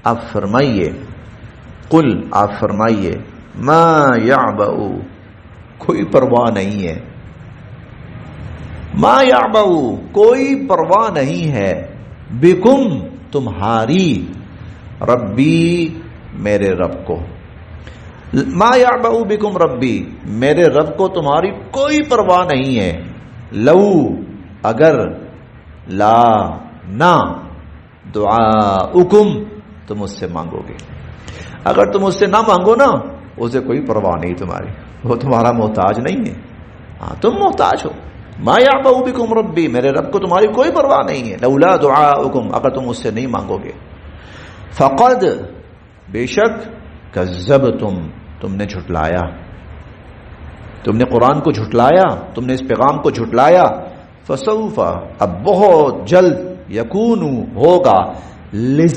आप फरमाइए, कुल आप फरमाइए, मा याबऊ, कोई परवाह नहीं है, मा याबऊ, कोई परवाह नहीं है, बिकुम, तुम्हारी, रब्बी, मेरे रब को, मा याबऊ बिकुम रब्बी, मेरे रब को तुम्हारी कोई परवाह नहीं है, लऊ, अगर, ला, ना, दुआउकुम, तुम उससे मांगोगे, अगर तुम उससे ना मांगो ना, उसे कोई परवाह नहीं तुम्हारी, वो तुम्हारा मोहताज नहीं है। हाँ, तुम मोहताज हो। मा याबऊ बिकुम रब्बी, मेरे रब को तुम्हारी कोई परवाह नहीं है, लौला दुआउकुम, अगर तुम उससे नहीं मांगोगे। फक़द, बेशक, कज़्ज़बतुम, तुमने झुटलाया, तुमने कुरान को झुटलाया, तुमने इस पैगाम को झुटलाया। फसौफा, अब बहुत जल्द, यकूनु, होगा,